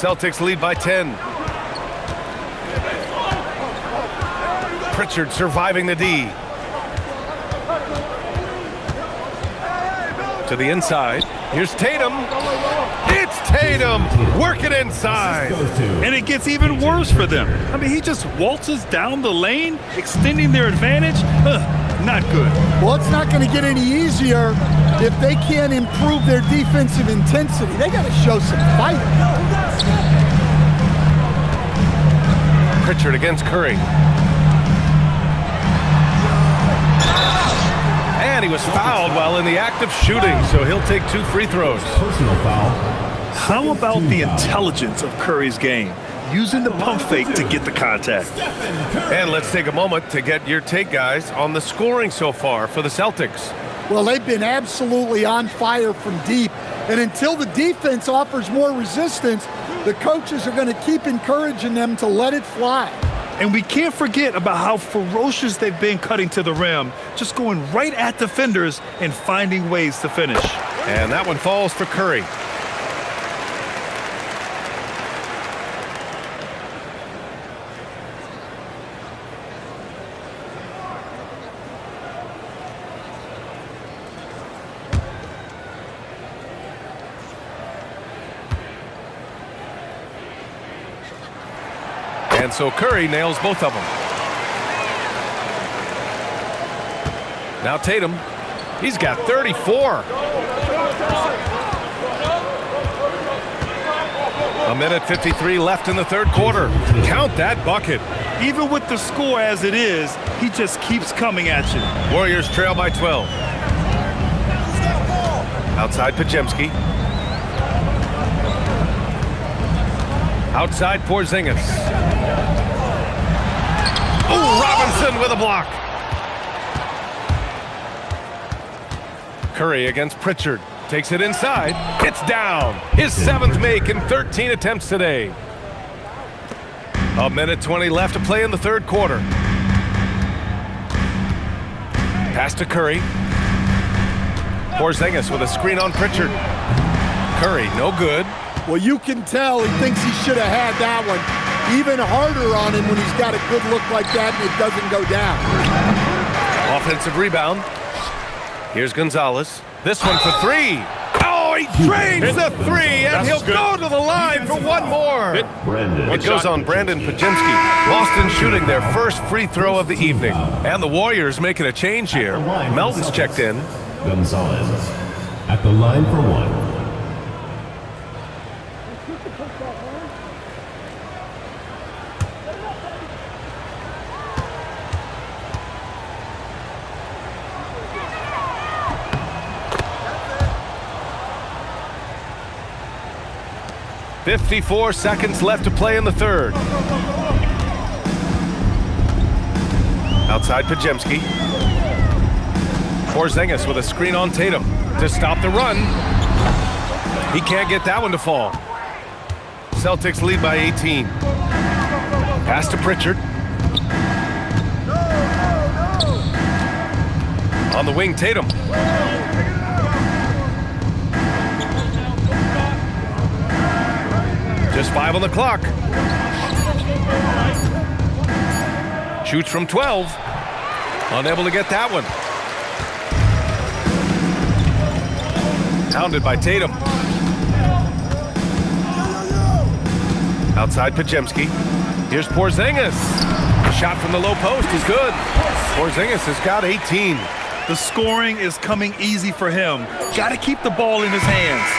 Celtics lead by 10. Pritchard surviving the D. To the inside. Here's Tatum. It's Tatum working inside. And it gets even worse for them. I mean, he just waltzes down the lane, extending their advantage. Not good. Well, it's not going to get any easier if they can't improve their defensive intensity. They got to show some fight. Pritchard against Curry. And he was fouled while in the act of shooting, so he'll take 2 free throws. Personal foul. How about the intelligence of Curry's game? using the pump fake to get the contact. And let's take a moment to get your take, guys, on the scoring so far for the Celtics. Well, they've been absolutely on fire from deep. And until the defense offers more resistance, the coaches are going to keep encouraging them to let it fly. And we can't forget about how ferocious they've been cutting to the rim, just going right at defenders and finding ways to finish. And that one falls for Curry. And so Curry nails both of them. Now Tatum, he's got 34. A minute 53 left in the third quarter. Count that bucket. Even with the score as it is, he just keeps coming at you. Warriors trail by 12. Outside Podziemski. Outside Porzingis. Oh, Robinson with a block. Curry against Pritchard. Takes it inside. It's down. His 7th make in 13 attempts today. A minute 20 left to play in the third quarter. Pass to Curry. Porzingis with a screen on Pritchard. Curry, no good. Well, you can tell he thinks he should have had that one. Even harder on him when he's got a good look like that and it doesn't go down. Offensive rebound. Here's Gonzalez. This one for 3. Oh, he drains the 3, and he'll go to the line for one more. It goes on Brandon Podziemski. Boston shooting their first free throw of the evening. And the Warriors making a change here. Melton's checked in. Gonzalez at the line for one. .54 seconds left to play in the third. Outside Podziemski. Porzingis with a screen on Tatum to stop the run. He can't get that one to fall. Celtics lead by 18. Pass to Pritchard. On the wing, Tatum. Just 5 on the clock. Shoots from 12. Unable to get that one. Hounded by Tatum. Outside Podziemski. Here's Porzingis. Shot from the low post is good. Porzingis has got 18. The scoring is coming easy for him. Got to keep the ball in his hands.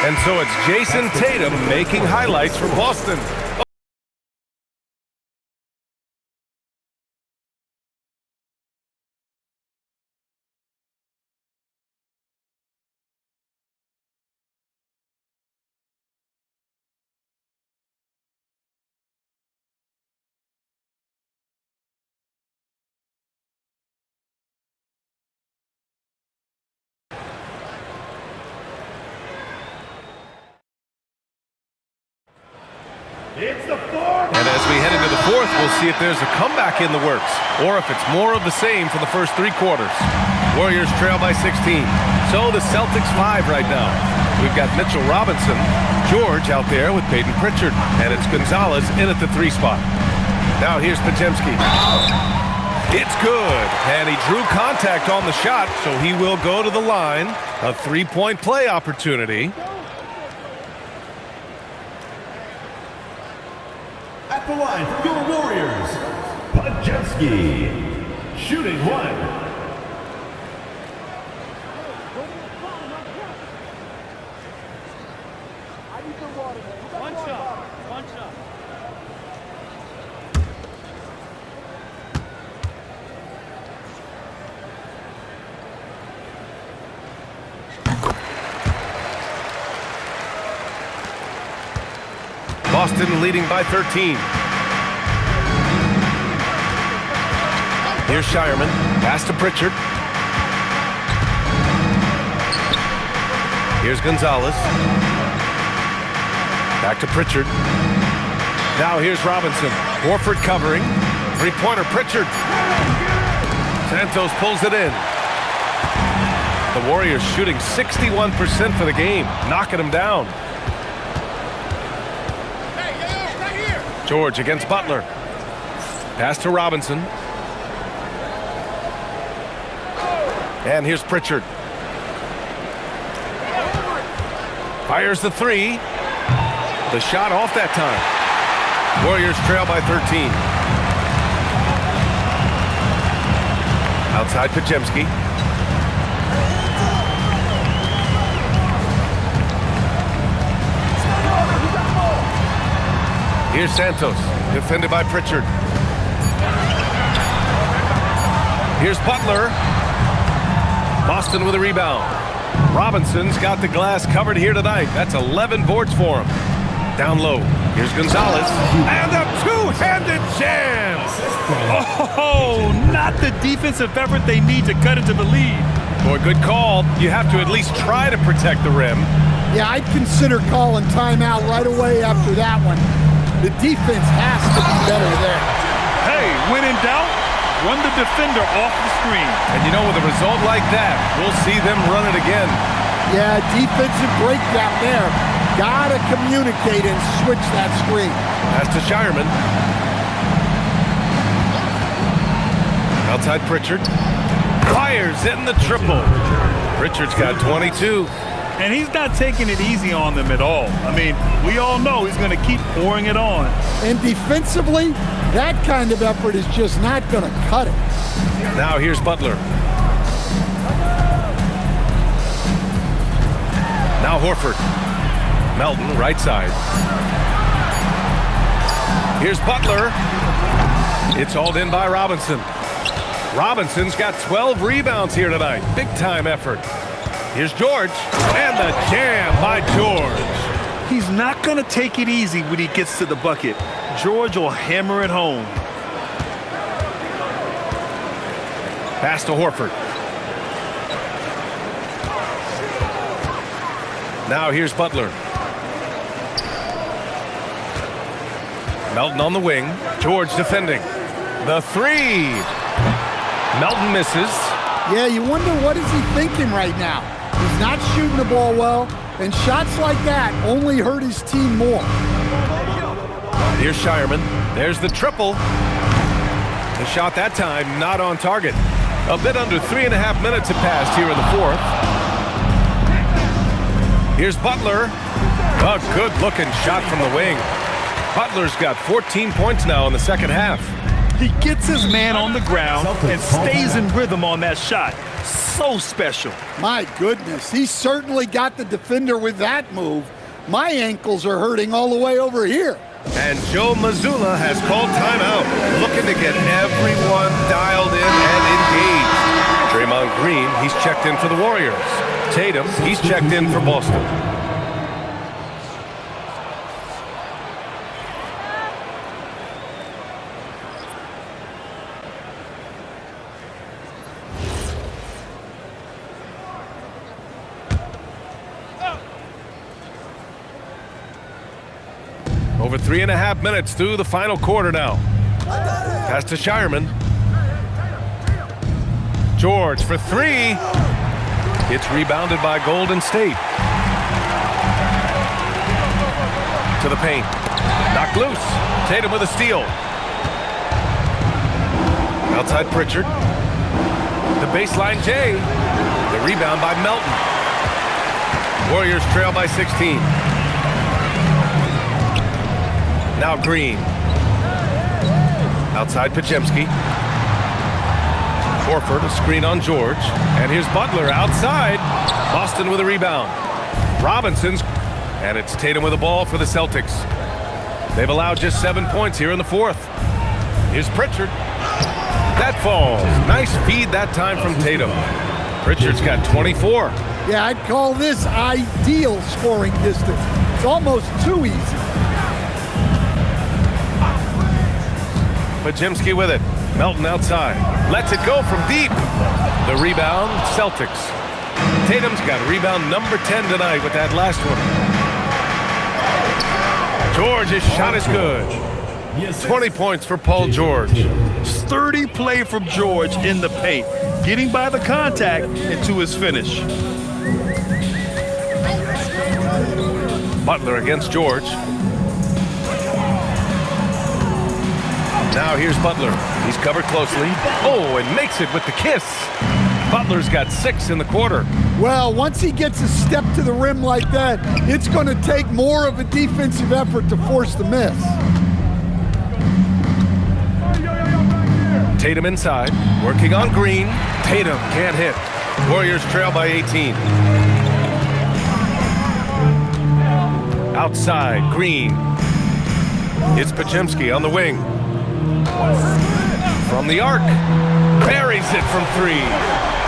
And so it's Jason Tatum making highlights for Boston. And as we head into the fourth, we'll see if there's a comeback in the works or if it's more of the same for the first 3 quarters. Warriors trail by 16. So the Celtics 5 right now. We've got Mitchell Robinson, George out there with Peyton Pritchard, and it's Gonzalez in at the 3 spot. Now here's Podziemski. It's good, and he drew contact on the shot, so he will go to the line. A 3-point play opportunity. At the line for your Warriors, Podziemski, shooting 1. Boston leading by 13. Here's Shireman. Pass to Pritchard. Here's Gonzalez. Back to Pritchard. Now here's Robinson. Horford covering. Three-pointer, Pritchard. Santos pulls it in. The Warriors shooting 61% for the game, knocking them down. George against Butler. Pass to Robinson. And here's Pritchard. Fires the three. The shot off that time. Warriors trail by 13. Outside Podziemski. Here's Santos, defended by Pritchard. Here's Butler. Boston with a rebound. Robinson's got the glass covered here tonight. That's 11 boards for him. Down low. Here's Gonzalez. And a two-handed jam. Oh, not the defensive effort they need to cut into the lead. Boy, good call. You have to at least try to protect the rim. Yeah, I'd consider calling timeout right away after that one. The defense has to be better there. Hey, when in doubt, run the defender off the screen. And you know, with a result like that, we'll see them run it again. Yeah, defensive breakdown there. Gotta communicate and switch that screen. Pass to Shireman. Outside Pritchard. Fires in the triple. Pritchard's got 22. And he's not taking it easy on them at all. I mean, we all know he's going to keep pouring it on. And defensively, that kind of effort is just not going to cut it. Now here's Butler. Now Horford. Melton, right side. Here's Butler. It's hauled in by Robinson. Robinson's got 12 rebounds here tonight. Big time effort. Here's George. And the jam by George. He's not going to take it easy when he gets to the bucket. George will hammer it home. Pass to Horford. Now here's Butler. Melton on the wing. George defending. The three. Melton misses. Yeah, you wonder what is he thinking right now. He's not shooting the ball well, and shots like that only hurt his team more. Here's Shireman. There's the triple. The shot that time not on target. A bit under 3.5 minutes have passed here in the fourth. Here's Butler. A good-looking shot from the wing. Butler's got 14 points now in the second half. He gets his man on the ground and stays in rhythm on that shot. So special. My goodness, he certainly got the defender with that move. My ankles are hurting all the way over here. And Joe Mazzulla has called timeout, looking to get everyone dialed in and engaged. Draymond Green, he's checked in for the Warriors. Tatum, he's checked in for Boston. Over 3.5 minutes through the final quarter now. Pass to Shireman. George for three. It's rebounded by Golden State. To the paint. Knocked loose. Tatum with a steal. Outside Pritchard. The baseline J. The rebound by Melton. Warriors trail by 16. Now Green. Outside Podziemski. Horford, a screen on George. And here's Butler outside. Boston with a rebound. Robinson's. And it's Tatum with the ball for the Celtics. They've allowed just 7 points here in the fourth. Here's Pritchard. That falls. Nice feed that time from Tatum. Pritchard's got 24. Yeah, I'd call this ideal scoring distance. It's almost too easy. Pajemski with it. Melton outside. Lets it go from deep. The rebound, Celtics. Tatum's got rebound number 10 tonight with that last one. George's shot is good. 20 points for Paul George. Sturdy play from George in the paint, getting by the contact and to his finish. Butler against George. Now here's Butler. He's covered closely. Oh, and makes it with the kiss. Butler's got 6 in the quarter. Well, once he gets a step to the rim like that, it's going to take more of a defensive effort to force the miss. Tatum inside, working on Green. Tatum can't hit. Warriors trail by 18. Outside, Green. It's Pajemski on the wing. From the arc. Buries it from 3.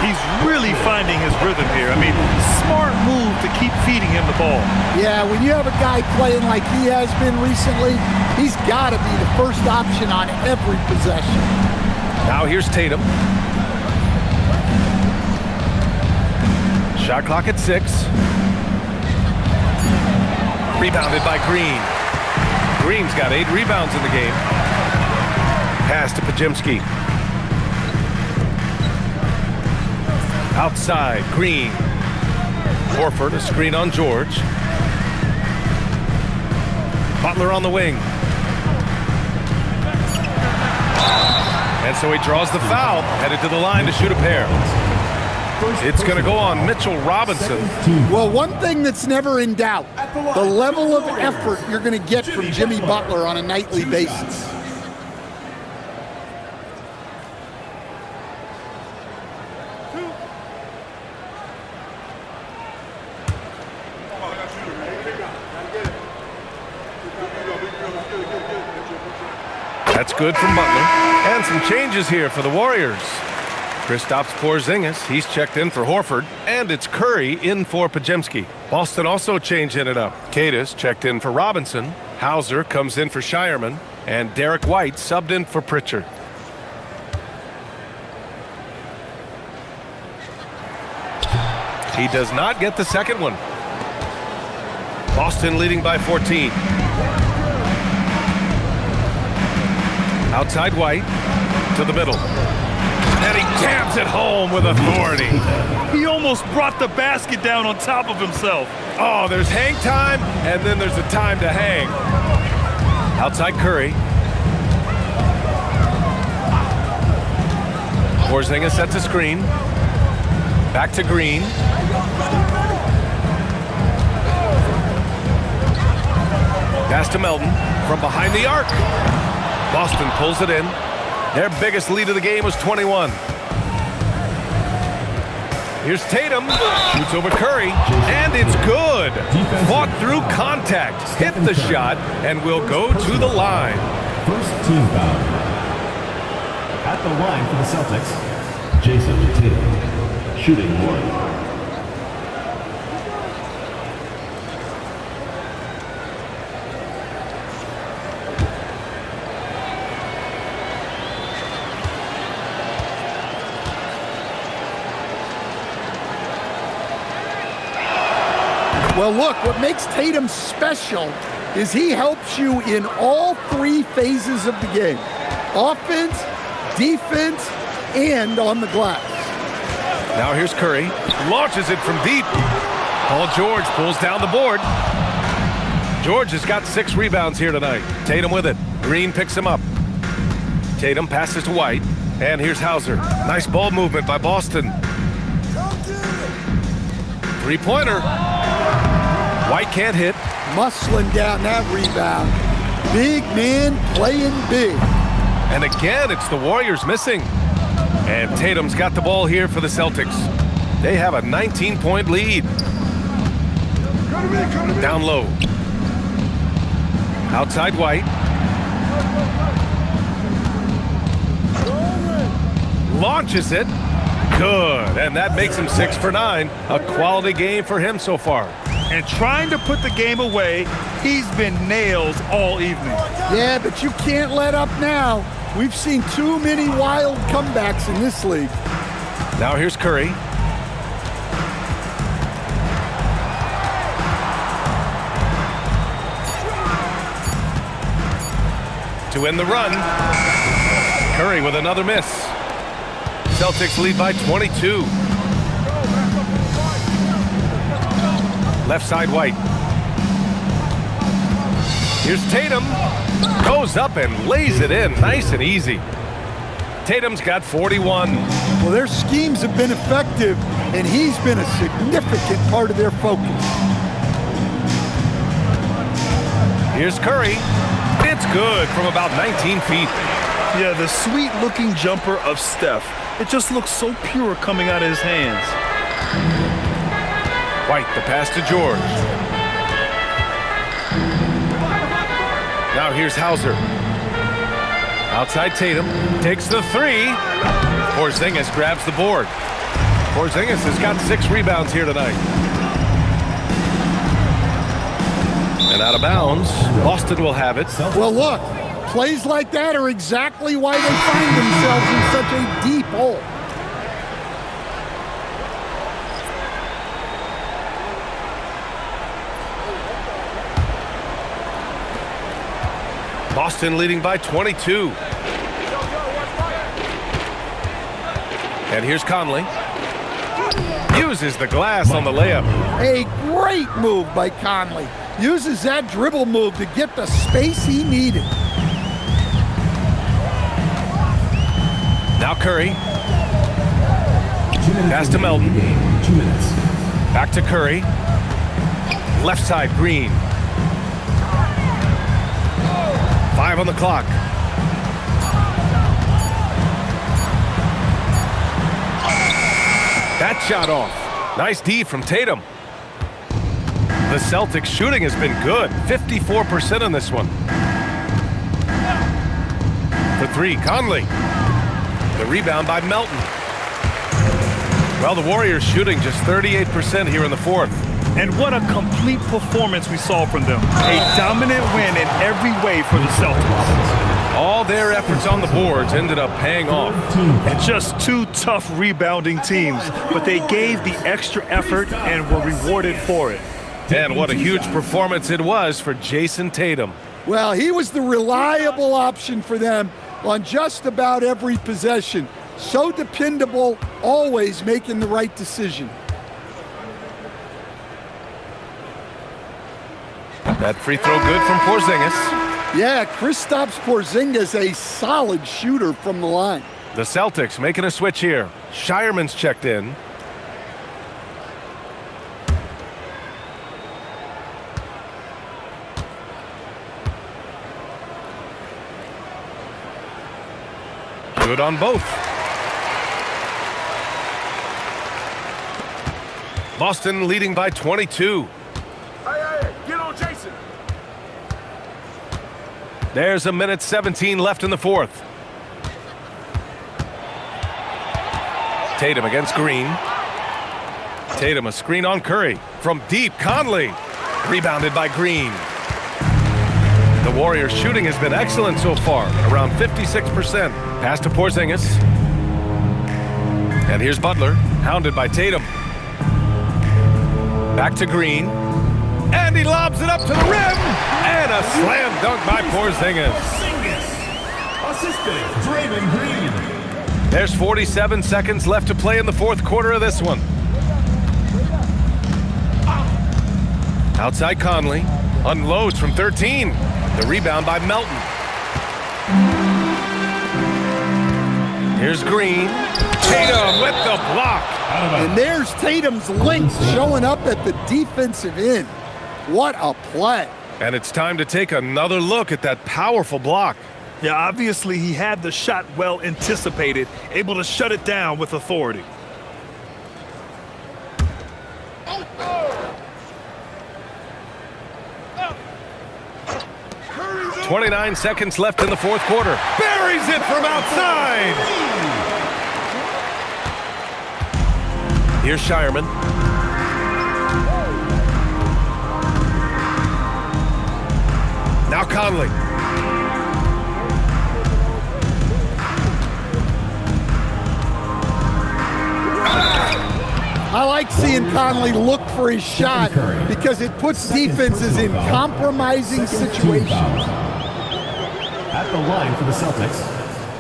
He's really finding his rhythm here. I mean, smart move to keep feeding him the ball. Yeah, when you have a guy playing like he has been recently, he's got to be the first option on every possession. Now here's Tatum. Shot clock at 6. Rebounded by Green. Green's got 8 rebounds in the game. Pass to Pajemski. Outside, Green. Horford, a screen on George. Butler on the wing. And so he draws the foul, headed to the line to shoot a pair. It's going to go on Mitchell Robinson. Well, one thing that's never in doubt, the level of effort you're going to get from Jimmy Butler on a nightly basis. That's good from Butler. And some changes here for the Warriors. Kristaps Porzingis, he's checked in for Horford. And it's Curry in for Pajemski. Boston also changing it up. Cadis checked in for Robinson. Hauser comes in for Shireman. And Derek White subbed in for Pritchard. He does not get the second one. Boston leading by 14. Outside White to the middle. And he jams it home with authority. He almost brought the basket down on top of himself. Oh, there's hang time, and then there's a time to hang. Outside Curry. Porzingis sets a screen. Back to Green. Pass to Melton from behind the arc. Boston pulls it in. Their biggest lead of the game was 21. Here's Tatum. Shoots over Curry. And it's good. Fought through contact. Hit the shot and will go to the line. First team foul. At the line for the Celtics, Jason Tatum, shooting 1. Well, look, what makes Tatum special is he helps you in all 3 phases of the game. Offense, defense, and on the glass. Now here's Curry. Launches it from deep. Paul George pulls down the board. George has got 6 rebounds here tonight. Tatum with it. Green picks him up. Tatum passes to White. And here's Hauser. Nice ball movement by Boston. 3-pointer. White can't hit. Muscling down that rebound. Big man playing big. And again, it's the Warriors missing. And Tatum's got the ball here for the Celtics. They have a 19-point lead. Down low. Outside White. Launches it. Good. And that makes him 6 for 9. A quality game for him so far. And trying to put the game away, he's been nails all evening. Yeah, but you can't let up now. We've seen too many wild comebacks in this league. Now here's Curry. To end the run. Curry with another miss. Celtics lead by 22. Left side White. Here's Tatum. Goes up and lays it in nice and easy. Tatum's got 41. Well, their schemes have been effective, and he's been a significant part of their focus. Here's Curry. It's good from about 19 feet. Yeah, the sweet-looking jumper of Steph. It just looks so pure coming out of his hands. White, the pass to George. Now here's Hauser. Outside Tatum. Takes the three. Porzingis grabs the board. Porzingis has got 6 rebounds here tonight. And out of bounds. Boston will have it. Well, look, plays like that are exactly why they find themselves in such a deep hole. Boston leading by 22. And here's Conley. Uses the glass on the layup. A great move by Conley. Uses that dribble move to get the space he needed. Now Curry. Pass to Melton. 2 minutes. Back to Curry. Left side, Green. 5 on the clock. That shot off. Nice D from Tatum. The Celtics shooting has been good. 54% on this one. For 3, Conley. The rebound by Melton. Well, the Warriors shooting just 38% here in the fourth. And what a complete performance we saw from them. A dominant win in every way for the Celtics. All their efforts on the boards ended up paying off. And just 2 tough rebounding teams, but they gave the extra effort and were rewarded for it. And what a huge performance it was for Jason Tatum. Well, he was the reliable option for them on just about every possession. So dependable, always making the right decision. That free throw good from Porzingis. Yeah, Kristaps Porzingis, a solid shooter from the line. The Celtics making a switch here. Shireman's checked in. Good on both. Boston leading by 22. Get on Jason. There's 1:17 left in the fourth. Tatum against Green. Tatum a screen on Curry. From deep, Conley. Rebounded by Green. The Warriors shooting has been excellent so far, around 56%. Pass to Porzingis. And here's Butler, hounded by Tatum. Back to Green. And he lobs it up to the rim. And a slam dunk by Porzingis. Assistant, Draymond Green. There's 47 seconds left to play in the fourth quarter of this one. Outside Conley. Unloads from 13. The rebound by Melton. Here's Green. Tatum with the block. And there's Tatum's length showing up at the defensive end. What a play. And it's time to take another look at that powerful block. Yeah, obviously he had the shot well anticipated, able to shut it down with authority. 29 seconds left in the fourth quarter. Buries it from outside. Here's Shireman. Now Conley. I like seeing Conley look for his shot because it puts defenses in compromising situations. At the line for the Celtics,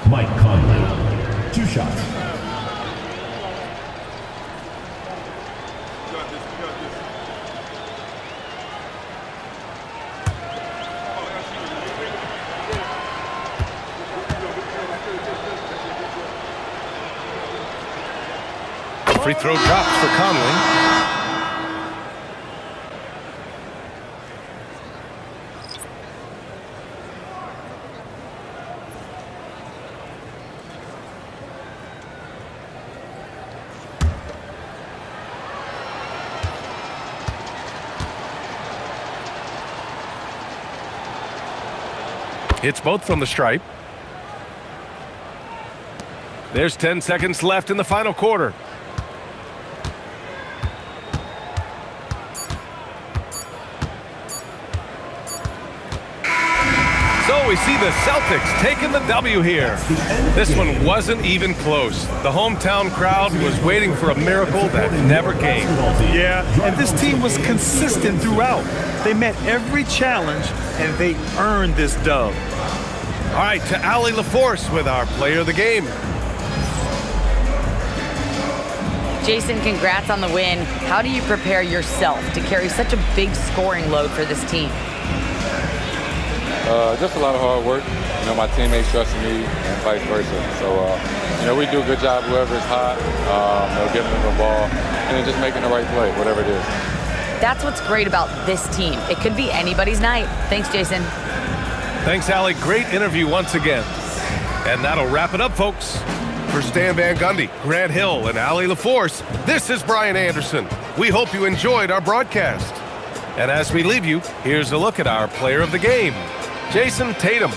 Mike Conley. 2 shots. Free throw drops for Conley. Hits both from the stripe. There's 10 seconds left in the final quarter. So we see the Celtics taking the W here. This one wasn't even close. The hometown crowd was waiting for a miracle that never came. Yeah, and this team was consistent throughout. They met every challenge, and they earned this dub. All right, to Allie LaForce with our player of the game. Jason, congrats on the win. How do you prepare yourself to carry such a big scoring load for this team? Just a lot of hard work. You know, my teammates trusting me and vice versa. So, you know, we do a good job whoever's hot, you know, giving them the ball, and then just making the right play, whatever it is. That's what's great about this team. It could be anybody's night. Thanks, Jason. Thanks, Allie. Great interview once again. And that'll wrap it up, folks. For Stan Van Gundy, Grant Hill, and Allie LaForce, this is Brian Anderson. We hope you enjoyed our broadcast. And as we leave you, here's a look at our player of the game, Jason Tatum.